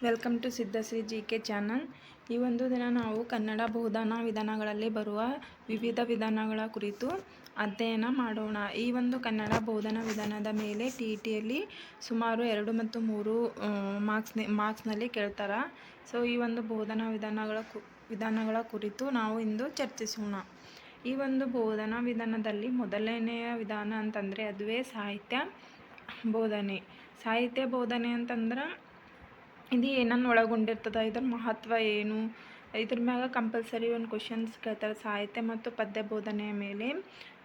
Welcome to Siddhashree GK channel. ಈ ಒಂದು ದಿನ ನಾವು ಕನ್ನಡ ಬೋಧನಾ ವಿಧಾನಗಳಲ್ಲಿ ಬರುವ ವಿವಿಧ ವಿಧಾನಗಳ ಕುರಿತು ಅಧ್ಯಯನ ಮಾಡೋಣ. ಈ ಒಂದು ಕನ್ನಡ ಬೋಧನಾ ವಿಧಾನದ ಮೇಲೆ TETಯಲ್ಲಿ ಸುಮಾರು 2 ಮತ್ತು 3 ಮಾರ್ಕ್ಸ್ನಲ್ಲಿ ಕೇಳ್ತಾರೆ. ಸೊ ಈ ಒಂದು ಬೋಧನಾ ವಿಧಾನಗಳ ಕುರಿತು ನಾವು ಇಂದು ಚರ್ಚಿಸೋಣ. ಈ ಒಂದು ಬೋಧನಾ ವಿಧಾನದಲ್ಲಿ ಮೊದಲನೆಯ ವಿಧಾನ ಅಂತಂದರೆ ಅದುವೇ ಸಾಹಿತ್ಯ ಬೋಧನೆ. ಸಾಹಿತ್ಯ ಬೋಧನೆ ಅಂತಂದ್ರೆ ಇದು ಏನನ್ನು ಒಳಗೊಂಡಿರ್ತದೆ, ಇದರ ಮಹತ್ವ ಏನು, ಇದ್ರ ಮ್ಯಾಗ ಕಂಪಲ್ಸರಿ ಒಂದು ಕ್ವಶನ್ಸ್ ಕೇಳ್ತಾರೆ ಸಾಹಿತ್ಯ ಮತ್ತು ಪದ್ಯ ಬೋಧನೆಯ ಮೇಲೆ.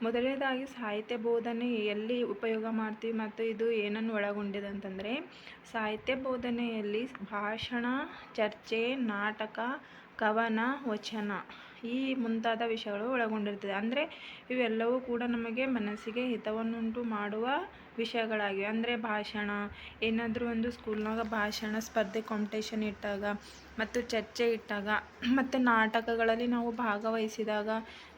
ಮೊದಲನೇದಾಗಿ ಸಾಹಿತ್ಯ ಬೋಧನೆ ಎಲ್ಲಿ ಉಪಯೋಗ ಮಾಡ್ತೀವಿ ಮತ್ತು ಇದು ಏನನ್ನು ಒಳಗೊಂಡಿದೆ ಅಂತಂದರೆ, ಸಾಹಿತ್ಯ ಬೋಧನೆಯಲ್ಲಿ ಭಾಷಣ, ಚರ್ಚೆ, ನಾಟಕ, ಕವನ, ವಚನ ಈ ಮುಂತಾದ ವಿಷಯಗಳು ಒಳಗೊಂಡಿರ್ತದೆ. ಅಂದರೆ ಇವೆಲ್ಲವೂ ಕೂಡ ನಮಗೆ ಮನಸ್ಸಿಗೆ ಹಿತವನ್ನುಂಟು ಮಾಡುವ ವಿಷಯಗಳಾಗಿವೆ. ಅಂದರೆ ಭಾಷಣ, ಏನಾದರೂ ಒಂದು ಸ್ಕೂಲ್ನಾಗ ಭಾಷಣ ಸ್ಪರ್ಧೆ ಕಾಂಪಿಟೇಷನ್ ಇಟ್ಟಾಗ ಮತ್ತು ಚರ್ಚೆ ಇಟ್ಟಾಗ ಮತ್ತು ನಾಟಕಗಳಲ್ಲಿ ನಾವು ಭಾಗವಹಿಸಿದಾಗ,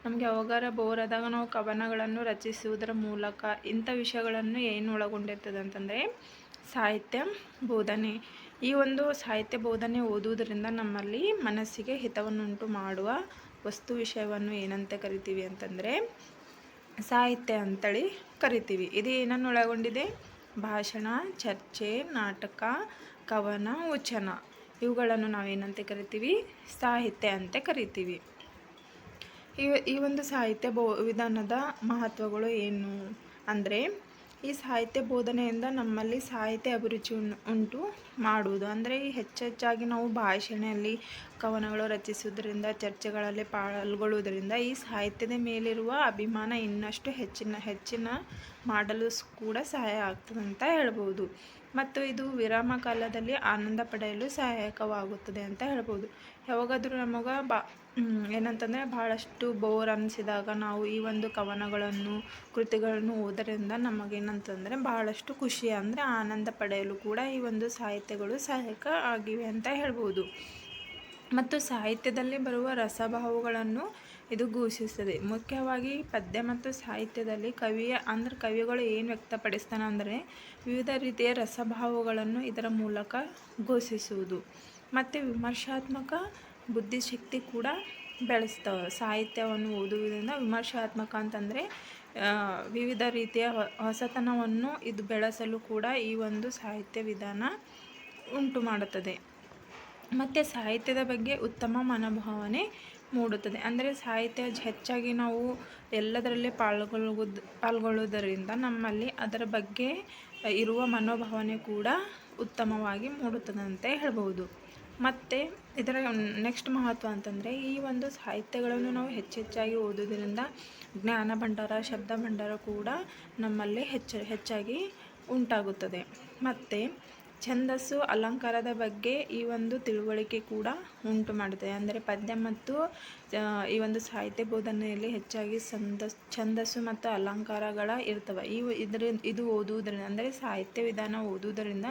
ನಮಗೆ ಯಾವಾಗಾರ ಬೋರ್ ಆದಾಗ ನಾವು ಕವನಗಳನ್ನು ರಚಿಸುವುದರ ಮೂಲಕ ಇಂಥ ವಿಷಯಗಳನ್ನು ಏನು ಒಳಗೊಂಡಿರ್ತದೆ ಅಂತಂದರೆ ಸಾಹಿತ್ಯ ಬೋಧನೆ. ಈ ಒಂದು ಸಾಹಿತ್ಯ ಬೋಧನೆ ಓದುವುದರಿಂದ ನಮ್ಮಲ್ಲಿ ಮನಸ್ಸಿಗೆ ಹಿತವನ್ನುಂಟು ಮಾಡುವ ವಸ್ತು ವಿಷಯವನ್ನು ಏನಂತ ಕರಿತೀವಿ ಅಂತಂದರೆ ಸಾಹಿತ್ಯ ಅಂತೇಳಿ ಕರಿತೀವಿ. ಇದು ಏನನ್ನು ಒಳಗೊಂಡಿದೆ? ಭಾಷಣ, ಚರ್ಚೆ, ನಾಟಕ, ಕವನ, ವಚನ ಇವುಗಳನ್ನು ನಾವೇನಂತ ಕರಿತೀವಿ? ಸಾಹಿತ್ಯ ಅಂತ ಕರಿತೀವಿ. ಈ ಒಂದು ಸಾಹಿತ್ಯ ವಿಧಾನದ ಮಹತ್ವಗಳು ಏನು ಅಂದರೆ, ಈ ಸಾಹಿತ್ಯ ಬೋಧನೆಯಿಂದ ನಮ್ಮಲ್ಲಿ ಸಾಹಿತ್ಯ ಅಭಿರುಚಿ ಉಂಟು ಮಾಡುವುದು. ಅಂದರೆ ಹೆಚ್ಚೆಚ್ಚಾಗಿ ನಾವು ಭಾಷಣೆಯಲ್ಲಿ ಕವನಗಳು ರಚಿಸುವುದರಿಂದ, ಚರ್ಚೆಗಳಲ್ಲಿ ಪಾಲ್ಗೊಳ್ಳುವುದರಿಂದ ಈ ಸಾಹಿತ್ಯದ ಮೇಲಿರುವ ಅಭಿಮಾನ ಇನ್ನಷ್ಟು ಹೆಚ್ಚಿನ ಮಾಡಲು ಕೂಡ ಸಹಾಯ ಆಗ್ತದೆ ಅಂತ ಹೇಳ್ಬೋದು. ಮತ್ತು ಇದು ವಿರಾಮ ಕಾಲದಲ್ಲಿ ಆನಂದ ಪಡೆಯಲು ಸಹಾಯಕವಾಗುತ್ತದೆ ಅಂತ ಹೇಳ್ಬೋದು. ಯಾವಾಗಾದರೂ ನಮಗೆ ಏನಂತಂದರೆ ಭಾಳಷ್ಟು ಬೋರ್ ಅನಿಸಿದಾಗ ನಾವು ಈ ಒಂದು ಕವನಗಳನ್ನು, ಕೃತಿಗಳನ್ನು ಓದೋದ್ರಿಂದ ನಮಗೇನಂತಂದರೆ ಭಾಳಷ್ಟು ಖುಷಿ, ಅಂದರೆ ಆನಂದ ಪಡೆಯಲು ಕೂಡ ಈ ಒಂದು ಸಾಹಿತ್ಯಗಳು ಸಹಾಯಕ ಆಗಿವೆ ಅಂತ ಹೇಳ್ಬೋದು. ಮತ್ತು ಸಾಹಿತ್ಯದಲ್ಲಿ ಬರುವ ರಸಭಾವಗಳನ್ನು ಇದು ಘೋಷಿಸ್ತದೆ. ಮುಖ್ಯವಾಗಿ ಪದ್ಯ ಮತ್ತು ಸಾಹಿತ್ಯದಲ್ಲಿ ಕವಿಗಳು ಏನು ವ್ಯಕ್ತಪಡಿಸ್ತಾನೆ ಅಂದರೆ ವಿವಿಧ ರೀತಿಯ ರಸಭಾವಗಳನ್ನು ಇದರ ಮೂಲಕ ಘೋಷಿಸುವುದು. ಮತ್ತು ವಿಮರ್ಶಾತ್ಮಕ ಬುದ್ಧಿಶಕ್ತಿ ಕೂಡ ಬೆಳೆಸ್ತವೆ. ಸಾಹಿತ್ಯವನ್ನು ಓದುವುದರಿಂದ ವಿಮರ್ಶಾತ್ಮಕ ಅಂತಂದರೆ ವಿವಿಧ ರೀತಿಯ ಹೊಸತನವನ್ನು ಇದು ಬೆಳೆಸಲು ಕೂಡ ಈ ಒಂದು ಸಾಹಿತ್ಯ ವಿಧಾನ ಉಂಟು ಮಾಡುತ್ತದೆ. ಮತ್ತು ಸಾಹಿತ್ಯದ ಬಗ್ಗೆ ಉತ್ತಮ ಮನೋಭಾವನೆ ಮೂಡುತ್ತದೆ. ಅಂದರೆ ಸಾಹಿತ್ಯ ಹೆಚ್ಚಾಗಿ ನಾವು ಎಲ್ಲದರಲ್ಲಿ ಪಾಲ್ಗೊಳ್ಳುವುದರಿಂದ ನಮ್ಮಲ್ಲಿ ಅದರ ಬಗ್ಗೆ ಇರುವ ಮನೋಭಾವನೆ ಕೂಡ ಉತ್ತಮವಾಗಿ ಮೂಡುತ್ತದೆ ಅಂತ ಹೇಳ್ಬೋದು. ಮತ್ತು ಇದರ ನೆಕ್ಸ್ಟ್ ಮಹತ್ವ ಅಂತಂದರೆ, ಈ ಒಂದು ಸಾಹಿತ್ಯಗಳನ್ನು ನಾವು ಹೆಚ್ಚಾಗಿ ಓದೋದ್ರಿಂದ ಜ್ಞಾನ ಭಂಡಾರ, ಶಬ್ದ ಭಂಡಾರ ಕೂಡ ನಮ್ಮಲ್ಲಿ ಹೆಚ್ಚಾಗಿ ಉಂಟಾಗುತ್ತದೆ. ಮತ್ತು ಛಂದಸ್ಸು, ಅಲಂಕಾರದ ಬಗ್ಗೆ ಈ ಒಂದು ತಿಳುವಳಿಕೆ ಕೂಡ ಉಂಟು ಮಾಡುತ್ತದೆ. ಅಂದರೆ ಪದ್ಯ ಮತ್ತು ಈ ಒಂದು ಸಾಹಿತ್ಯ ಬೋಧನೆಯಲ್ಲಿ ಹೆಚ್ಚಾಗಿ ಛಂದಸ್ಸು ಮತ್ತು ಅಲಂಕಾರಗಳ ಇರ್ತವೆ. ಇದು ಓದುವುದರಿಂದ, ಅಂದರೆ ಸಾಹಿತ್ಯ ವಿಧಾನ ಓದುವುದರಿಂದ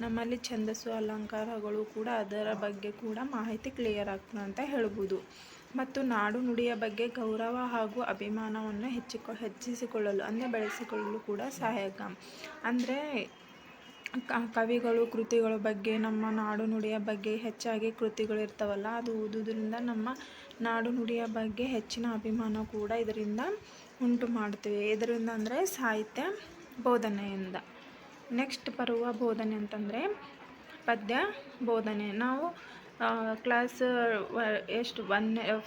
ನಮ್ಮಲ್ಲಿ ಛಂದಸ್ಸು, ಅಲಂಕಾರಗಳು ಕೂಡ ಅದರ ಬಗ್ಗೆ ಕೂಡ ಮಾಹಿತಿ ಕ್ಲಿಯರ್ ಆಗ್ತದೆ ಅಂತ ಹೇಳ್ಬೋದು. ಮತ್ತು ನಾಡು ನುಡಿಯ ಬಗ್ಗೆ ಗೌರವ ಹಾಗೂ ಅಭಿಮಾನವನ್ನು ಹೆಚ್ಚಿಸಿಕೊಳ್ಳಲು, ಅಂದರೆ ಬೆಳೆಸಿಕೊಳ್ಳಲು ಕೂಡ ಸಹಾಯಕ. ಅಂದರೆ ಕವಿಗಳು ಕೃತಿಗಳ ಬಗ್ಗೆ, ನಮ್ಮ ನಾಡು ನುಡಿಯ ಬಗ್ಗೆ ಹೆಚ್ಚಾಗಿ ಕೃತಿಗಳು ಇರ್ತಾವಲ್ಲ, ಅದು ಓದುವುದರಿಂದ ನಮ್ಮ ನಾಡು ನುಡಿಯ ಬಗ್ಗೆ ಹೆಚ್ಚಿನ ಅಭಿಮಾನ ಕೂಡ ಇದರಿಂದ ಉಂಟು ಮಾಡ್ತೀವಿ. ಇದರಿಂದ ಅಂದರೆ ಸಾಹಿತ್ಯ ಬೋಧನೆಯಿಂದ. ನೆಕ್ಸ್ಟ್ ಬರುವ ಬೋಧನೆ ಅಂತಂದರೆ ಪದ್ಯ ಬೋಧನೆ. ನಾವು ಕ್ಲಾಸ್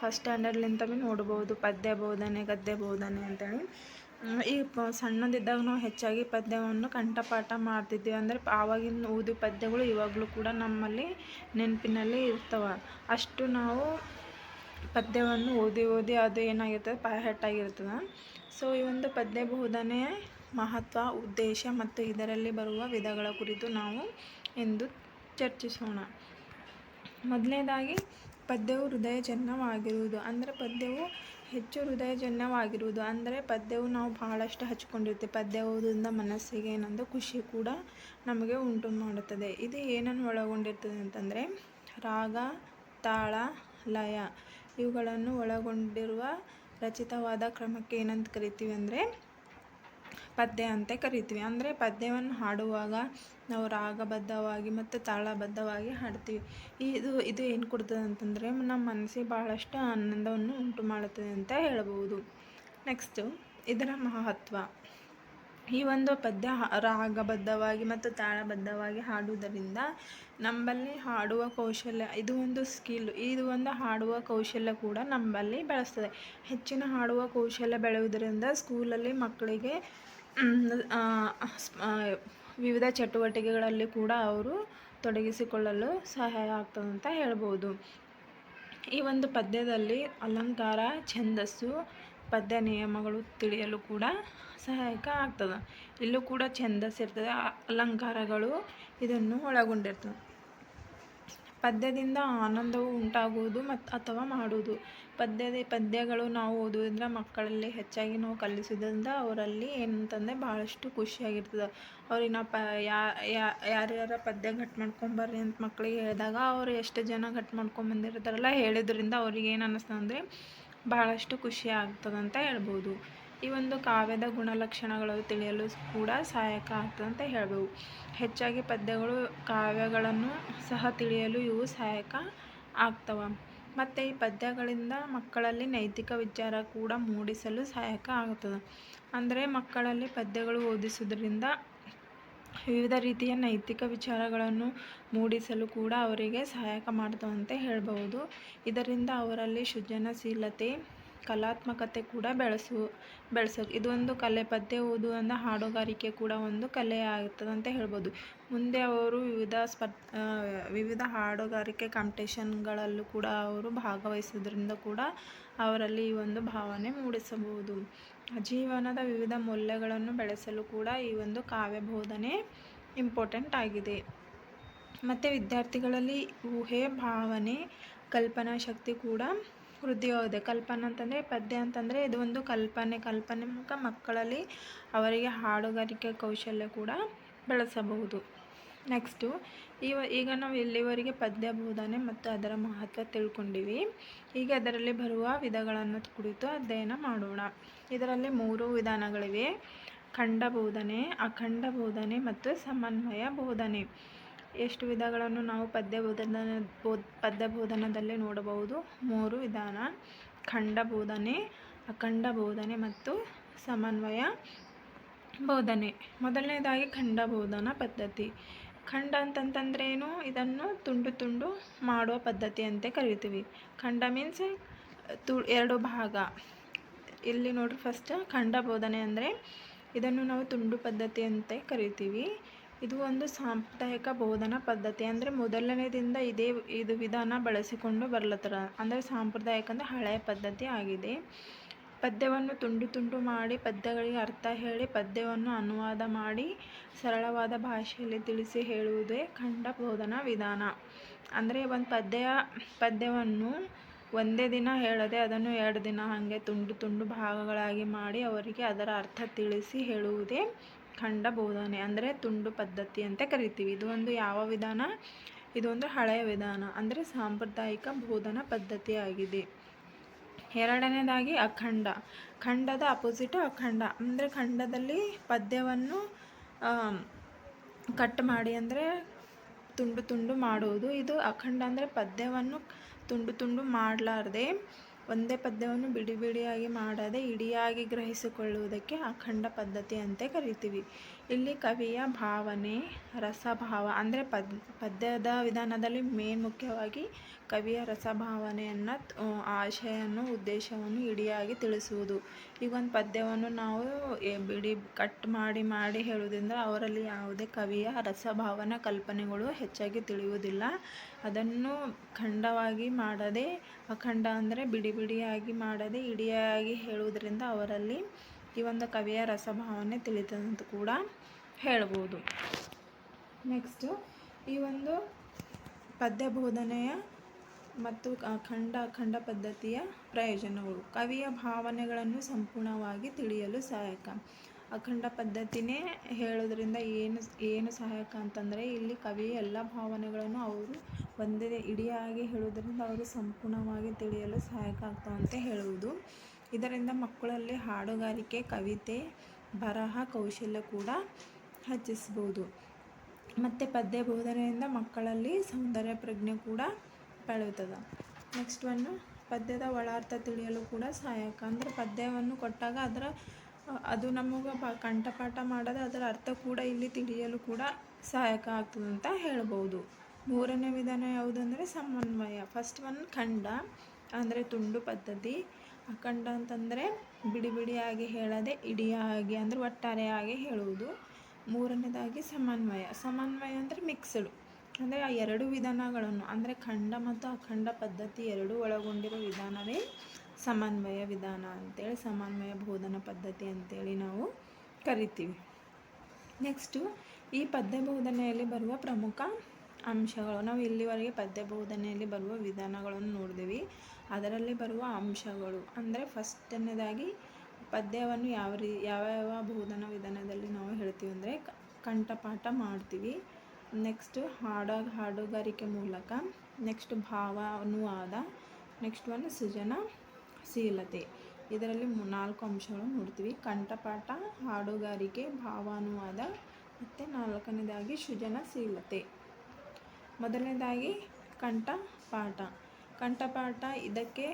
ಫಸ್ಟ್ ಸ್ಟ್ಯಾಂಡರ್ಡ್ಲಿಂದ ನೋಡ್ಬೋದು ಪದ್ಯ ಬೋಧನೆ, ಗದ್ಯ ಬೋಧನೆ ಅಂತೇಳಿ. ಈ ಸಣ್ಣದಿದ್ದಾಗ ನಾವು ಹೆಚ್ಚಾಗಿ ಪದ್ಯವನ್ನು ಕಂಠಪಾಠ ಮಾಡ್ತಿದ್ವಿ. ಅಂದರೆ ಆವಾಗಿನ ಓದಿ ಪದ್ಯಗಳು ಇವಾಗಲೂ ಕೂಡ ನಮ್ಮಲ್ಲಿ ನೆನಪಿನಲ್ಲಿ ಇರ್ತವೆ. ಅಷ್ಟು ನಾವು ಪದ್ಯವನ್ನು ಓದಿ ಅದು ಏನಾಗಿರ್ತದೆ, ಬಾಯ್ಹಾಟಾಗಿರ್ತದೆ. ಸೊ ಈ ಒಂದು ಪದ್ಯ ಬೋಧನೆಯ ಮಹತ್ವ, ಉದ್ದೇಶ ಮತ್ತು ಇದರಲ್ಲಿ ಬರುವ ವಿಧಗಳ ಕುರಿತು ನಾವು ಇಂದು ಚರ್ಚಿಸೋಣ. ಮೊದಲನೇದಾಗಿ ಪದ್ಯವು ಹೃದಯಜನ್ಯವಾಗಿರುವುದು. ಅಂದರೆ ಪದ್ಯವು ಹೆಚ್ಚು ಹೃದಯಜನ್ಯವಾಗಿರುವುದು. ಅಂದರೆ ಪದ್ಯವು ನಾವು ಬಹಳಷ್ಟು ಹಚ್ಕೊಂಡಿರ್ತೀವಿ. ಪದ್ಯ ಓದೋದ್ರಿಂದ ಮನಸ್ಸಿಗೆ ಏನಂದ್ರೆ ಖುಷಿ ಕೂಡ ನಮಗೆ ಉಂಟು ಮಾಡುತ್ತದೆ. ಇದು ಏನನ್ನು ಒಳಗೊಂಡಿರ್ತದೆ ಅಂತಂದರೆ ರಾಗ, ತಾಳ, ಲಯ ಇವುಗಳನ್ನು ಒಳಗೊಂಡಿರುವ ರಚಿತವಾದ ಕ್ರಮಕ್ಕೆ ಏನಂತ ಕರಿತೀವಿ ಅಂದರೆ ಪದ್ಯ ಅಂತ ಕರಿತೀವಿ. ಅಂದರೆ ಪದ್ಯವನ್ನು ಹಾಡುವಾಗ ನಾವು ರಾಗಬದ್ಧವಾಗಿ ಮತ್ತು ತಾಳಬದ್ಧವಾಗಿ ಹಾಡ್ತೀವಿ. ಇದು ಏನು ಕೊಡ್ತದೆ ಅಂತಂದರೆ ನಮ್ಮ ಮನಸ್ಸಿಗೆ ಭಾಳಷ್ಟು ಆನಂದವನ್ನು ಉಂಟು ಮಾಡುತ್ತದೆ ಅಂತ ಹೇಳಬಹುದು. ನೆಕ್ಸ್ಟು ಇದರ ಮಹತ್ವ. ಈ ಒಂದು ಪದ್ಯ ರಾಗಬದ್ಧವಾಗಿ ಮತ್ತು ತಾಳಬದ್ಧವಾಗಿ ಹಾಡುವುದರಿಂದ ನಮ್ಮಲ್ಲಿ ಹಾಡುವ ಕೌಶಲ್ಯ, ಇದು ಒಂದು ಸ್ಕಿಲ್, ಇದು ಒಂದು ಹಾಡುವ ಕೌಶಲ್ಯ ಕೂಡ ನಮ್ಮಲ್ಲಿ ಬೆಳೆಸ್ತದೆ. ಹೆಚ್ಚಿನ ಹಾಡುವ ಕೌಶಲ್ಯ ಬೆಳೆಯುವುದರಿಂದ ಸ್ಕೂಲಲ್ಲಿ ಮಕ್ಕಳಿಗೆ ವಿವಿಧ ಚಟುವಟಿಕೆಗಳಲ್ಲಿ ಕೂಡ ಅವರು ತೊಡಗಿಸಿಕೊಳ್ಳಲು ಸಹಾಯ ಆಗ್ತದೆ ಅಂತ ಹೇಳ್ಬೋದು. ಈ ಒಂದು ಪದ್ಯದಲ್ಲಿ ಅಲಂಕಾರ, ಛಂದಸ್ಸು, ಪದ್ಯ ನಿಯಮಗಳು ತಿಳಿಯಲು ಕೂಡ ಸಹಾಯಕ ಆಗ್ತದೆ. ಇಲ್ಲೂ ಕೂಡ ಛಂದಸ್ಸು ಇರ್ತದೆ, ಅಲಂಕಾರಗಳು ಇದನ್ನು ಒಳಗೊಂಡಿರ್ತದೆ. ಪದ್ಯದಿಂದ ಆನಂದವು ಉಂಟಾಗುವುದು ಅಥವಾ ಮಾಡುವುದು. ಪದ್ಯಗಳು ನಾವು ಓದುವುದರಿಂದ ಮಕ್ಕಳಲ್ಲಿ ಹೆಚ್ಚಾಗಿ ನಾವು ಕಲಿಸೋದ್ರಿಂದ ಅವರಲ್ಲಿ ಏನಂತಂದರೆ ಭಾಳಷ್ಟು ಖುಷಿಯಾಗಿರ್ತದೆ. ಅವ್ರಿಗೆ ನಾವು ಯಾರ್ಯಾರ ಪದ್ಯ ಗಟ್ಟು ಮಾಡ್ಕೊಂಬರ್ರಿ ಅಂತ ಮಕ್ಕಳಿಗೆ ಹೇಳಿದಾಗ ಅವರು ಎಷ್ಟು ಜನ ಗಟ್ಟು ಮಾಡ್ಕೊಂಬಂದಿರ್ತಾರಲ್ಲ ಹೇಳಿದ್ರಿಂದ ಅವ್ರಿಗೆ ಏನು ಅನ್ನಿಸ್ತದೆ ಅಂದರೆ ಭಾಳಷ್ಟು ಖುಷಿ ಆಗ್ತದಂತ ಹೇಳ್ಬೋದು. ಈ ಒಂದು ಕಾವ್ಯದ ಗುಣಲಕ್ಷಣಗಳು ತಿಳಿಯಲು ಕೂಡ ಸಹಾಯಕ ಆಗ್ತದೆ ಅಂತ ಹೇಳ್ಬೋದು. ಹೆಚ್ಚಾಗಿ ಪದ್ಯಗಳು ಕಾವ್ಯಗಳನ್ನು ಸಹ ತಿಳಿಯಲು ಇವು ಸಹಾಯಕ ಆಗ್ತವೆ. ಮತ್ತು ಈ ಪದ್ಯಗಳಿಂದ ಮಕ್ಕಳಲ್ಲಿ ನೈತಿಕ ವಿಚಾರ ಕೂಡ ಮೂಡಿಸಲು ಸಹಾಯಕ ಆಗ್ತದೆ. ಅಂದರೆ ಮಕ್ಕಳಲ್ಲಿ ಪದ್ಯಗಳು ಓದಿಸೋದ್ರಿಂದ ವಿವಿಧ ರೀತಿಯ ನೈತಿಕ ವಿಚಾರಗಳನ್ನು ಮೂಡಿಸಲು ಕೂಡ ಅವರಿಗೆ ಸಹಾಯಕ ಮಾಡ್ತವಂತೆ ಹೇಳ್ಬೋದು. ಇದರಿಂದ ಅವರಲ್ಲಿ ಸೃಜನಶೀಲತೆ, ಕಲಾತ್ಮಕತೆ ಕೂಡ ಬೆಳೆಸೋಕೆ ಇದು ಒಂದು ಕಲೆ. ಪದ್ಯ ಓದುವಂಥ ಹಾಡುಗಾರಿಕೆ ಕೂಡ ಒಂದು ಕಲೆ ಆಗ್ತದೆ ಅಂತ ಹೇಳ್ಬೋದು. ಮುಂದೆ ಅವರು ವಿವಿಧ ಹಾಡುಗಾರಿಕೆ ಕಾಂಪಿಟೇಷನ್ಗಳಲ್ಲೂ ಕೂಡ ಅವರು ಭಾಗವಹಿಸೋದ್ರಿಂದ ಕೂಡ ಅವರಲ್ಲಿ ಈ ಒಂದು ಭಾವನೆ ಮೂಡಿಸಬಹುದು. ಜೀವನದ ವಿವಿಧ ಮೌಲ್ಯಗಳನ್ನು ಬೆಳೆಸಲು ಕೂಡ ಈ ಒಂದು ಕಾವ್ಯ ಬೋಧನೆ ಇಂಪಾರ್ಟೆಂಟ್ ಆಗಿದೆ. ಮತ್ತು ವಿದ್ಯಾರ್ಥಿಗಳಲ್ಲಿ ಊಹೆ, ಭಾವನೆ, ಕಲ್ಪನಾ ಶಕ್ತಿ ಕೂಡ ವೃದ್ಧಿಯಾಗಿದೆ. ಕಲ್ಪನೆ ಅಂತಂದರೆ ಪದ್ಯ ಅಂತಂದರೆ ಇದು ಒಂದು ಕಲ್ಪನೆ ಮೂಲಕ ಮಕ್ಕಳಲ್ಲಿ ಅವರಿಗೆ ಹಾಡುಗಾರಿಕೆ ಕೌಶಲ್ಯ ಕೂಡ ಬೆಳೆಸಬಹುದು. ನೆಕ್ಸ್ಟು ಈಗ ನಾವು ಇಲ್ಲಿವರೆಗೆ ಪದ್ಯ ಬೋಧನೆ ಮತ್ತು ಅದರ ಮಹತ್ವ ತಿಳ್ಕೊಂಡಿವಿ. ಈಗ ಅದರಲ್ಲಿ ಬರುವ ವಿಧಗಳನ್ನು ಕುರಿತು ಅಧ್ಯಯನ ಮಾಡೋಣ. ಇದರಲ್ಲಿ 3 ವಿಧಾನಗಳಿವೆ: ಖಂಡ ಬೋಧನೆ, ಅಖಂಡ ಬೋಧನೆ ಮತ್ತು ಸಮನ್ವಯ ಬೋಧನೆ. ಎಷ್ಟು ವಿಧಗಳನ್ನು ನಾವು ಪದ್ಯ ಬೋಧನದಲ್ಲಿ ನೋಡಬಹುದು? 3 ವಿಧಾನ: ಖಂಡ ಬೋಧನೆ, ಅಖಂಡ ಬೋಧನೆ ಮತ್ತು ಸಮನ್ವಯ ಬೋಧನೆ. ಮೊದಲನೇದಾಗಿ ಖಂಡ ಬೋಧನಾ ಪದ್ಧತಿ. ಖಂಡ ಅಂತಂತಂದ್ರೇನು? ಇದನ್ನು ತುಂಡು ಮಾಡುವ ಪದ್ಧತಿ ಅಂತ ಕರಿತೀವಿ. ಖಂಡ ಮೀನ್ಸ್ 2 ಭಾಗ. ಇಲ್ಲಿ ನೋಡ್ರಿ, ಫಸ್ಟ್ ಖಂಡ ಬೋಧನೆ ಅಂದರೆ ಇದನ್ನು ನಾವು ತುಂಡು ಪದ್ಧತಿ ಅಂತ ಕರಿತೀವಿ. ಇದು ಒಂದು ಸಾಂಪ್ರದಾಯಿಕ ಬೋಧನಾ ಪದ್ಧತಿ. ಅಂದರೆ ಮೊದಲನೇದಿಂದ ಇದು ವಿಧಾನ ಬಳಸಿಕೊಂಡು ಬರ್ಲತ್ತರ. ಅಂದರೆ ಸಾಂಪ್ರದಾಯಿಕ ಅಂದರೆ ಹಳೆಯ ಪದ್ಧತಿ ಆಗಿದೆ. ಪದ್ಯವನ್ನು ತುಂಡು ಮಾಡಿ ಪದ್ಯಗಳಿಗೆ ಅರ್ಥ ಹೇಳಿ ಪದ್ಯವನ್ನು ಅನುವಾದ ಮಾಡಿ ಸರಳವಾದ ಭಾಷೆಯಲ್ಲಿ ತಿಳಿಸಿ ಹೇಳುವುದೇ ಖಂಡ ಬೋಧನಾ ವಿಧಾನ. ಅಂದರೆ ಒಂದು ಪದ್ಯವನ್ನು ಒಂದೇ ದಿನ ಹೇಳದೆ ಅದನ್ನು 2 ದಿನ ಹಾಗೆ ತುಂಡು ಭಾಗಗಳಾಗಿ ಮಾಡಿ ಅವರಿಗೆ ಅದರ ಅರ್ಥ ತಿಳಿಸಿ ಹೇಳುವುದೇ ಖಂಡ ಬೋಧನೆ, ಅಂದರೆ ತುಂಡು ಪದ್ಧತಿ ಅಂತ ಕರಿತೀವಿ. ಇದು ಒಂದು ಯಾವ ವಿಧಾನ? ಇದೊಂದು ಹಳೆಯ ವಿಧಾನ, ಅಂದರೆ ಸಾಂಪ್ರದಾಯಿಕ ಬೋಧನಾ ಪದ್ಧತಿ ಆಗಿದೆ. ಎರಡನೇದಾಗಿ ಅಖಂಡ. ಖಂಡದ ಅಪೋಸಿಟ್ ಅಖಂಡ. ಅಂದರೆ ಖಂಡದಲ್ಲಿ ಪದ್ಯವನ್ನು ಕಟ್ ಮಾಡಿ ಅಂದರೆ ತುಂಡು ಮಾಡುವುದು. ಇದು ಅಖಂಡ ಅಂದರೆ ಪದ್ಯವನ್ನು ತುಂಡು ಮಾಡಲಾರ್ದೆ ಒಂದೇ ಪದ್ಯವನ್ನು ಬಿಡಿಯಾಗಿ ಮಾಡದೆ ಇಡಿಯಾಗಿ ಗ್ರಹಿಸಿಕೊಳ್ಳುವುದಕ್ಕೆ ಅಖಂಡ ಪದ್ಧತಿ ಅಂತ ಕರಿತೀವಿ. ಇಲ್ಲಿ ಕವಿಯ ಭಾವನೆ, ರಸಭಾವ ಅಂದರೆ ಪದ್ಯದ ವಿಧಾನದಲ್ಲಿ ಮುಖ್ಯವಾಗಿ ಕವಿಯ ರಸಭಾವನೆಯನ್ನು, ಆಶಯವನ್ನು, ಉದ್ದೇಶವನ್ನು ಇಡಿಯಾಗಿ ತಿಳಿಸುವುದು. ಈಗ ಒಂದು ಪದ್ಯವನ್ನು ನಾವು ಕಟ್ ಮಾಡಿ ಹೇಳುವುದರಿಂದ ಅವರಲ್ಲಿ ಯಾವುದೇ ಕವಿಯ ರಸಭಾವನ ಕಲ್ಪನೆಗಳು ಹೆಚ್ಚಾಗಿ ತಿಳಿಯುವುದಿಲ್ಲ. ಅದನ್ನು ಖಂಡವಾಗಿ ಮಾಡದೆ, ಅಖಂಡ ಅಂದರೆ ಬಿಡಿಯಾಗಿ ಮಾಡದೆ ಇಡಿಯಾಗಿ ಹೇಳುವುದರಿಂದ ಅವರಲ್ಲಿ ಈ ಒಂದು ಕವಿಯ ರಸಭಾವನೆ ತಿಳಿತದಂತ ಕೂಡ ಹೇಳ್ಬೋದು. ನೆಕ್ಸ್ಟು ಈ ಒಂದು ಪದ್ಯ ಬೋಧನೆಯ ಮತ್ತು ಅಖಂಡ ಪದ್ಧತಿಯ ಪ್ರಯೋಜನಗಳು. ಕವಿಯ ಭಾವನೆಗಳನ್ನು ಸಂಪೂರ್ಣವಾಗಿ ತಿಳಿಯಲು ಸಹಾಯಕ. ಅಖಂಡ ಪದ್ಧತಿನೇ ಹೇಳೋದ್ರಿಂದ ಏನು ಸಹಾಯಕ ಅಂತಂದರೆ ಇಲ್ಲಿ ಕವಿಯ ಎಲ್ಲ ಭಾವನೆಗಳನ್ನು ಅವರು ಒಂದೇ ಇಡಿಯಾಗಿ ಹೇಳೋದ್ರಿಂದ ಅವರು ಸಂಪೂರ್ಣವಾಗಿ ತಿಳಿಯಲು ಸಹಾಯಕ ಆಗ್ತಾವಂತೆ ಹೇಳುವುದು. ಇದರಿಂದ ಮಕ್ಕಳಲ್ಲಿ ಹಾಡುಗಾರಿಕೆ, ಕವಿತೆ ಬರಹ ಕೌಶಲ್ಯ ಕೂಡ ಹೆಚ್ಚಿಸ್ಬೋದು. ಮತ್ತು ಪದ್ಯ ಬೋಧನೆಯಿಂದ ಮಕ್ಕಳಲ್ಲಿ ಸೌಂದರ್ಯ ಪ್ರಜ್ಞೆ ಕೂಡ ಬೆಳೆಯುತ್ತದೆ. ನೆಕ್ಸ್ಟ್ ಒನ್ನು ಪದ್ಯದ ಒಳಾರ್ಥ ತಿಳಿಯಲು ಕೂಡ ಸಹಾಯಕ. ಅಂದರೆ ಪದ್ಯವನ್ನು ಕೊಟ್ಟಾಗ ಅದು ನಮಗೆ ಕಂಠಪಾಠ ಮಾಡೋದು, ಅದರ ಅರ್ಥ ಕೂಡ ಇಲ್ಲಿ ತಿಳಿಯಲು ಕೂಡ ಸಹಾಯಕ ಆಗ್ತದೆ ಅಂತ ಹೇಳ್ಬೋದು. ಮೂರನೇ ವಿಧಾನ ಯಾವುದಂದರೆ ಸಮನ್ವಯ. ಫಸ್ಟ್ ಒನ್ ಖಂಡ ಅಂದರೆ ತುಂಡು ಪದ್ಧತಿ. ಅಖಂಡ ಅಂತಂದರೆ ಬಿಡಿ ಬಿಡಿಯಾಗಿ ಹೇಳದೆ ಇಡಿಯಾಗಿ ಅಂದರೆ ಒಟ್ಟಾರೆಯಾಗಿ ಹೇಳುವುದು. ಮೂರನೇದಾಗಿ ಸಮನ್ವಯ ಅಂದರೆ ಮಿಕ್ಸ್ಡ್, ಅಂದರೆ ಆ ಎರಡು ವಿಧಾನಗಳನ್ನು ಅಂದರೆ ಖಂಡ ಮತ್ತು ಅಖಂಡ ಪದ್ಧತಿ ಎರಡೂ ಒಳಗೊಂಡಿರೋ ವಿಧಾನವೇ ಸಮನ್ವಯ ವಿಧಾನ ಅಂತೇಳಿ, ಸಮನ್ವಯ ಬೋಧನಾ ಪದ್ಧತಿ ಅಂತೇಳಿ ನಾವು ಕರಿತೀವಿ. ನೆಕ್ಸ್ಟು ಈ ಪದ್ಯ ಬೋಧನೆಯಲ್ಲಿ ಬರುವ ಪ್ರಮುಖ ಅಂಶಗಳು. ನಾವು ಇಲ್ಲಿವರೆಗೆ ಪದ್ಯ ಬೋಧನೆಯಲ್ಲಿ ಬರುವ ವಿಧಾನಗಳನ್ನು ನೋಡಿದ್ವಿ. ಅದರಲ್ಲಿ ಬರುವ ಅಂಶಗಳು ಅಂದರೆ ಫಸ್ಟನೇದಾಗಿ ಪದ್ಯವನ್ನು ಯಾವ ಬೋಧನಾ ವಿಧಾನದಲ್ಲಿ ನಾವು ಹೇಳ್ತೀವಿ ಅಂದರೆ ಕಂಠಪಾಠ ಮಾಡ್ತೀವಿ. ನೆಕ್ಸ್ಟು ಹಾಡುಗಾರಿಕೆ ಮೂಲಕ. ನೆಕ್ಸ್ಟ್ ಭಾವಾನುವಾದ. ನೆಕ್ಸ್ಟ್ ಒನ್ ಸೃಜನಶೀಲತೆ. ಇದರಲ್ಲಿ 4 ಅಂಶಗಳು ನೋಡ್ತೀವಿ: ಕಂಠಪಾಠ, ಹಾಡುಗಾರಿಕೆ, ಭಾವಾನುವಾದ ಮತ್ತು 4ನೇದಾಗಿ ಸೃಜನಶೀಲತೆ. ಮೊದಲನೇದಾಗಿ ಕಂಠಪಾಠ. ಇದಕ್ಕೆ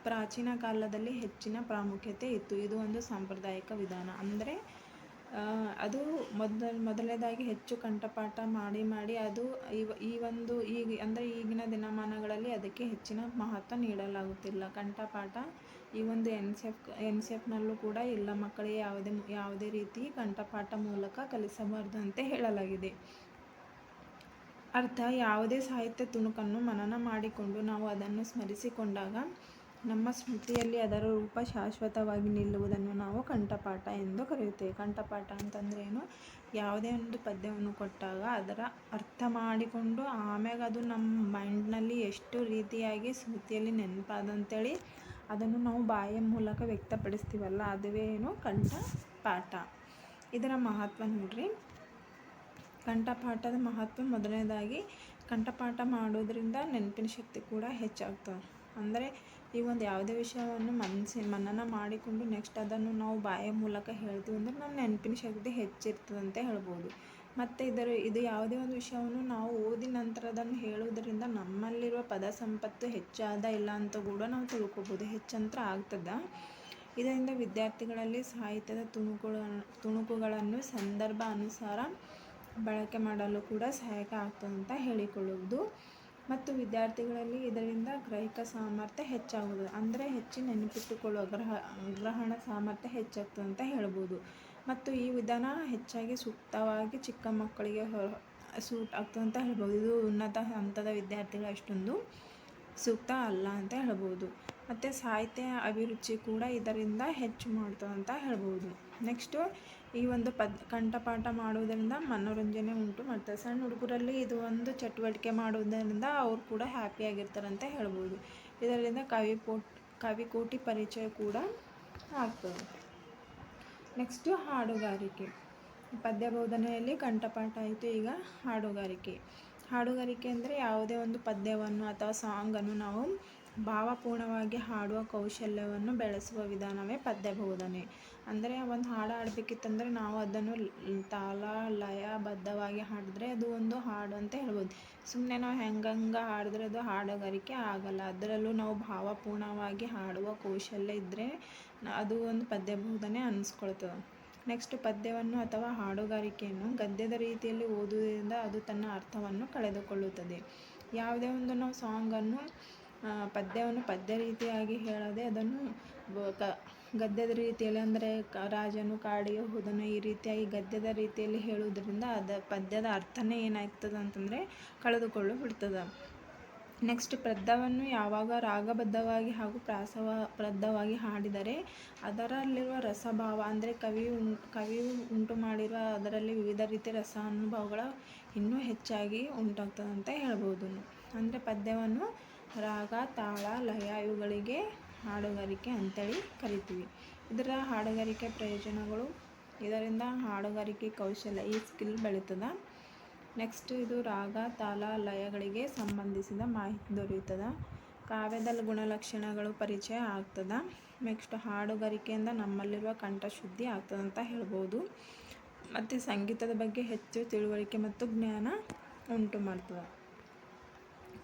ಪ್ರಾಚೀನ ಕಾಲದಲ್ಲಿ ಹೆಚ್ಚಿನ ಪ್ರಾಮುಖ್ಯತೆ ಇತ್ತು. ಇದು ಒಂದು ಸಾಂಪ್ರದಾಯಿಕ ವಿಧಾನ. ಅಂದರೆ ಅದು ಮೊದಲನೇದಾಗಿ ಹೆಚ್ಚು ಕಂಠಪಾಠ ಮಾಡಿ ಅದು ಈಗಿನ ದಿನಮಾನಗಳಲ್ಲಿ ಅದಕ್ಕೆ ಹೆಚ್ಚಿನ ಮಹತ್ವ ನೀಡಲಾಗುತ್ತಿಲ್ಲ. ಕಂಠಪಾಠ ಈ ಒಂದು NCERT ಕೂಡ ಇಲ್ಲ, ಮಕ್ಕಳಿಗೆ ಯಾವುದೇ ರೀತಿ ಕಂಠಪಾಠ ಮೂಲಕ ಕಲಿಸಬಾರದು ಅಂತ ಹೇಳಲಾಗಿದೆ. ಅರ್ಥ: ಯಾವುದೇ ಸಾಹಿತ್ಯ ತುಣುಕನ್ನು ಮನನ ಮಾಡಿಕೊಂಡು ನಾವು ಅದನ್ನು ಸ್ಮರಿಸಿಕೊಂಡಾಗ ನಮ್ಮ ಸ್ಮೃತಿಯಲ್ಲಿ ಅದರ ರೂಪ ಶಾಶ್ವತವಾಗಿ ನಿಲ್ಲುವುದನ್ನು ನಾವು ಕಂಠಪಾಠ ಎಂದು ಕರೆಯುತ್ತೇವೆ. ಕಂಠಪಾಠ ಅಂತಂದ್ರೇನು? ಯಾವುದೇ ಒಂದು ಪದ್ಯವನ್ನು ಕೊಟ್ಟಾಗ ಅದರ ಅರ್ಥ ಮಾಡಿಕೊಂಡು ಆಮ್ಯಾಗ ಅದು ನಮ್ಮ ಮೈಂಡ್ನಲ್ಲಿ ಎಷ್ಟು ರೀತಿಯಾಗಿ ಸ್ಮೃತಿಯಲ್ಲಿ ನೆನಪಾದಂತೇಳಿ ಅದನ್ನು ನಾವು ಬಾಯಿಯ ಮೂಲಕ ವ್ಯಕ್ತಪಡಿಸ್ತೀವಲ್ಲ, ಅದುವೇ ಕಂಠಪಾಠ. ಇದರ ಮಹತ್ವ ನೋಡ್ರಿ. ಕಂಠಪಾಠದ ಮಹತ್ವ ಮೊದಲನೇದಾಗಿ ಕಂಠಪಾಠ ಮಾಡೋದ್ರಿಂದ ನೆನಪಿನ ಶಕ್ತಿ ಕೂಡ ಹೆಚ್ಚಾಗ್ತದೆ. ಅಂದರೆ ಈ ಒಂದು ಯಾವುದೇ ವಿಷಯವನ್ನು ಮನನ ಮಾಡಿಕೊಂಡು ನೆಕ್ಸ್ಟ್ ಅದನ್ನು ನಾವು ಬಾಯಿಯ ಮೂಲಕ ಹೇಳ್ತೀವಿ ಅಂದರೆ ನಮ್ಮ ನೆನಪಿನ ಶಕ್ತಿ ಹೆಚ್ಚಿರ್ತದಂತ ಹೇಳ್ಬೋದು. ಮತ್ತು ಇದು ಯಾವುದೇ ಒಂದು ವಿಷಯವನ್ನು ನಾವು ಓದಿದ ನಂತರ ಅದನ್ನು ಹೇಳುವುದರಿಂದ ನಮ್ಮಲ್ಲಿರುವ ಪದ ಸಂಪತ್ತು ಹೆಚ್ಚಾದ ಇಲ್ಲ ಅಂತ ಕೂಡ ನಾವು ತಿಳ್ಕೊಬೋದು. ಹೆಚ್ಚಂತ್ರ ಆಗ್ತದೆ. ಇದರಿಂದ ವಿದ್ಯಾರ್ಥಿಗಳಲ್ಲಿ ಸಾಹಿತ್ಯದ ತುಣುಕುಗಳನ್ನು ಸಂದರ್ಭ ಅನುಸಾರ ಬಳಕೆ ಮಾಡಲು ಕೂಡ ಸಹಾಯಕ ಆಗ್ತದೆ ಅಂತ ಹೇಳಿಕೊಳ್ಳುವುದು. ಮತ್ತು ವಿದ್ಯಾರ್ಥಿಗಳಲ್ಲಿ ಇದರಿಂದ ಗ್ರಹಿಕ ಸಾಮರ್ಥ್ಯ ಹೆಚ್ಚಾಗುವುದು. ಅಂದರೆ ಹೆಚ್ಚಿನ ನೆನಪಿಟ್ಟುಕೊಳ್ಳುವ ಗ್ರಹಣ ಸಾಮರ್ಥ್ಯ ಹೆಚ್ಚಾಗ್ತದೆ ಅಂತ ಹೇಳ್ಬೋದು. ಮತ್ತು ಈ ವಿಧಾನ ಹೆಚ್ಚಾಗಿ ಸೂಕ್ತವಾಗಿ ಚಿಕ್ಕ ಮಕ್ಕಳಿಗೆ ಸೂಟ್ ಆಗ್ತದೆ ಅಂತ ಹೇಳ್ಬೋದು. ಇದು ಉನ್ನತ ಹಂತದ ವಿದ್ಯಾರ್ಥಿಗಳು ಅಷ್ಟೊಂದು ಸೂಕ್ತ ಅಲ್ಲ ಅಂತ ಹೇಳ್ಬೋದು. ಮತ್ತು ಸಾಹಿತ್ಯ ಅಭಿರುಚಿ ಕೂಡ ಇದರಿಂದ ಹೆಚ್ಚು ಮಾಡ್ತದೆ ಅಂತ ಹೇಳ್ಬೋದು. ನೆಕ್ಸ್ಟು ಈ ಒಂದು ಕಂಠಪಾಠ ಮಾಡುವುದರಿಂದ ಮನೋರಂಜನೆ ಉಂಟು ಮಾಡ್ತದೆ. ಸಣ್ಣ ಹುಡುಗರಲ್ಲಿ ಇದು ಒಂದು ಚಟುವಟಿಕೆ ಮಾಡುವುದರಿಂದ ಅವ್ರು ಕೂಡ ಹ್ಯಾಪಿಯಾಗಿರ್ತಾರಂತ ಹೇಳ್ಬೋದು. ಇದರಿಂದ ಕವಿಕೋಟಿ ಪರಿಚಯ ಕೂಡ ಆಗ್ತದೆ. ನೆಕ್ಸ್ಟು ಹಾಡುಗಾರಿಕೆ. ಪದ್ಯ ಬೋಧನೆಯಲ್ಲಿ ಕಂಠಪಾಠ ಆಯಿತು. ಈಗ ಹಾಡುಗಾರಿಕೆ ಅಂದರೆ ಯಾವುದೇ ಒಂದು ಪದ್ಯವನ್ನು ಅಥವಾ ಸಾಂಗನ್ನು ನಾವು ಭಾವಪೂರ್ಣವಾಗಿ ಹಾಡುವ ಕೌಶಲ್ಯವನ್ನು ಬೆಳೆಸುವ ವಿಧಾನವೇ ಪದ್ಯ ಬೋಧನೆ. ಅಂದರೆ ಒಂದು ಹಾಡು ಹಾಡಬೇಕಿತ್ತಂದರೆ ನಾವು ಅದನ್ನು ತಾಳ ಲಯಬದ್ಧವಾಗಿ ಹಾಡಿದ್ರೆ ಅದು ಒಂದು ಹಾಡು ಅಂತ ಹೇಳ್ಬೋದು. ಸುಮ್ಮನೆ ನಾವು ಹೆಂಗಂಗೆ ಹಾಡಿದ್ರೆ ಅದು ಹಾಡುಗಾರಿಕೆ ಆಗಲ್ಲ. ಅದರಲ್ಲೂ ನಾವು ಭಾವಪೂರ್ಣವಾಗಿ ಹಾಡುವ ಕೌಶಲ್ಯ ಇದ್ದರೆ ಅದು ಒಂದು ಪದ್ಯ ಬೋಧನೆ ಅನ್ನಿಸ್ಕೊಳ್ತದೆ. ನೆಕ್ಸ್ಟ್ ಪದ್ಯವನ್ನು ಅಥವಾ ಹಾಡುಗಾರಿಕೆಯನ್ನು ಗದ್ಯದ ರೀತಿಯಲ್ಲಿ ಓದುವುದರಿಂದ ಅದು ತನ್ನ ಅರ್ಥವನ್ನು ಕಳೆದುಕೊಳ್ಳುತ್ತದೆ. ಯಾವುದೇ ಒಂದು ನಾವು ಸಾಂಗನ್ನು ಪದ್ಯವನ್ನು ಪದ್ಯ ರೀತಿಯಾಗಿ ಹೇಳದೆ ಅದನ್ನು ಗದ್ಯದ ರೀತಿಯಲ್ಲಿ ಅಂದರೆ ರಾಜನು ಕಾಡಿಗೆ ಹೋದನು ಈ ರೀತಿಯಾಗಿ ಗದ್ಯದ ರೀತಿಯಲ್ಲಿ ಹೇಳುವುದರಿಂದ ಪದ್ಯದ ಅರ್ಥನೇ ಏನಾಗ್ತದೆ ಅಂತಂದರೆ ಕಳೆದುಕೊಂಡು ಬಿಡ್ತದೆ. ನೆಕ್ಸ್ಟ್ ಪದ್ಯವನ್ನು ಯಾವಾಗ ರಾಗಬದ್ಧವಾಗಿ ಹಾಗೂ ಪ್ರಾಸಬದ್ಧವಾಗಿ ಹಾಡಿದರೆ ಅದರಲ್ಲಿರುವ ರಸಭಾವ ಅಂದರೆ ಕವಿಯು ಉಂಟು ಮಾಡಿರುವ ಅದರಲ್ಲಿ ವಿವಿಧ ರೀತಿಯ ರಸಾನುಭವಗಳ ಇನ್ನೂ ಹೆಚ್ಚಾಗಿ ಉಂಟಾಗ್ತದೆ ಅಂತ ಹೇಳ್ಬೋದು. ಅಂದರೆ ಪದ್ಯವನ್ನು ರಾಗ, ತಾಳ, ಲಯ ಇವುಗಳಿಗೆ ಹಾಡುಗಾರಿಕೆ ಅಂತೇಳಿ ಕರಿತೀವಿ. ಇದರ ಹಾಡುಗಾರಿಕೆ ಪ್ರಯೋಜನಗಳು: ಇದರಿಂದ ಹಾಡುಗಾರಿಕೆ ಕೌಶಲ್ಯ ಈ ಸ್ಕಿಲ್ ಬೆಳೀತದೆ. ನೆಕ್ಸ್ಟ್ ಇದು ರಾಗ, ತಾಳ, ಲಯಗಳಿಗೆ ಸಂಬಂಧಿಸಿದ ಮಾಹಿತಿ ದೊರೆಯುತ್ತದೆ. ಕಾವ್ಯದ ಗುಣಲಕ್ಷಣಗಳು ಪರಿಚಯ ಆಗ್ತದೆ. ನೆಕ್ಸ್ಟ್ ಹಾಡುಗಾರಿಕೆಯಿಂದ ನಮ್ಮಲ್ಲಿರುವ ಕಂಠಶುದ್ಧಿ ಆಗ್ತದೆ ಅಂತ ಹೇಳ್ಬೋದು. ಮತ್ತು ಸಂಗೀತದ ಬಗ್ಗೆ ಹೆಚ್ಚು ತಿಳುವಳಿಕೆ ಮತ್ತು ಜ್ಞಾನ ಉಂಟು ಮಾಡ್ತದೆ.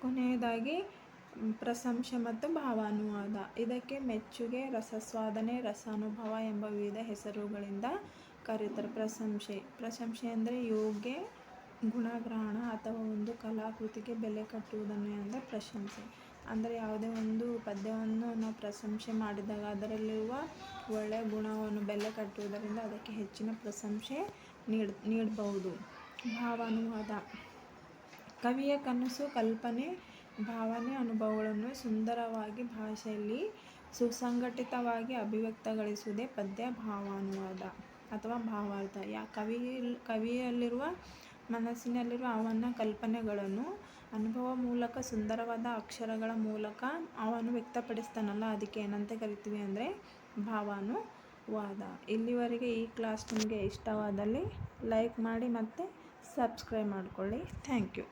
ಕೊನೆಯದಾಗಿ ಪ್ರಶಂಸೆ ಮತ್ತು ಭಾವಾನುವಾದ. ಇದಕ್ಕೆ ಮೆಚ್ಚುಗೆ, ರಸಸ್ವಾದನೆ, ರಸಾನುಭವ ಎಂಬ ವಿವಿಧ ಹೆಸರುಗಳಿಂದ ಕರೀತಾರೆ. ಪ್ರಶಂಸೆ ಅಂದರೆ ಯೋಗ್ಯ ಗುಣಗ್ರಹಣ ಅಥವಾ ಒಂದು ಕಲಾಕೃತಿಗೆ ಬೆಲೆ ಕಟ್ಟುವುದನ್ನು ಎಂದರೆ ಪ್ರಶಂಸೆ. ಅಂದರೆ ಯಾವುದೇ ಒಂದು ಪದ್ಯವನ್ನು ನಾವು ಪ್ರಶಂಸೆ ಮಾಡಿದಾಗ ಅದರಲ್ಲಿರುವ ಒಳ್ಳೆಯ ಗುಣವನ್ನು ಬೆಲೆ ಕಟ್ಟುವುದರಿಂದ ಅದಕ್ಕೆ ಹೆಚ್ಚಿನ ಪ್ರಶಂಸೆ ನೀಡಬಹುದು. ಭಾವಾನುವಾದ. ಕವಿಯ ಕನಸು, ಕಲ್ಪನೆ, ಭಾವನೆ, ಅನುಭವಗಳನ್ನು ಸುಂದರವಾಗಿ ಭಾಷೆಯಲ್ಲಿ ಸುಸಂಘಟಿತವಾಗಿ ಅಭಿವ್ಯಕ್ತಗೊಳಿಸುವುದೇ ಪದ್ಯ ಭಾವಾನುವಾದ ಅಥವಾ ಭಾವಾರ್ಥ. ಕವಿಯಲ್ಲಿರುವ ಮನಸ್ಸಿನಲ್ಲಿರುವ ಅವನ ಕಲ್ಪನೆಗಳನ್ನು ಅನುಭವ ಮೂಲಕ ಸುಂದರವಾದ ಅಕ್ಷರಗಳ ಮೂಲಕ ಅವನು ವ್ಯಕ್ತಪಡಿಸ್ತಾನಲ್ಲ, ಅದಕ್ಕೆ ಏನಂತ ಕರಿತೀವಿ ಅಂದರೆ ಭಾವಾನುವಾದ. ಇಲ್ಲಿವರೆಗೆ ಈ ಕ್ಲಾಸ್ ನಿಮಗೆ ಇಷ್ಟವಾದಲ್ಲಿ ಲೈಕ್ ಮಾಡಿ ಮತ್ತು ಸಬ್ಸ್ಕ್ರೈಬ್ ಮಾಡಿಕೊಳ್ಳಿ. Thank you.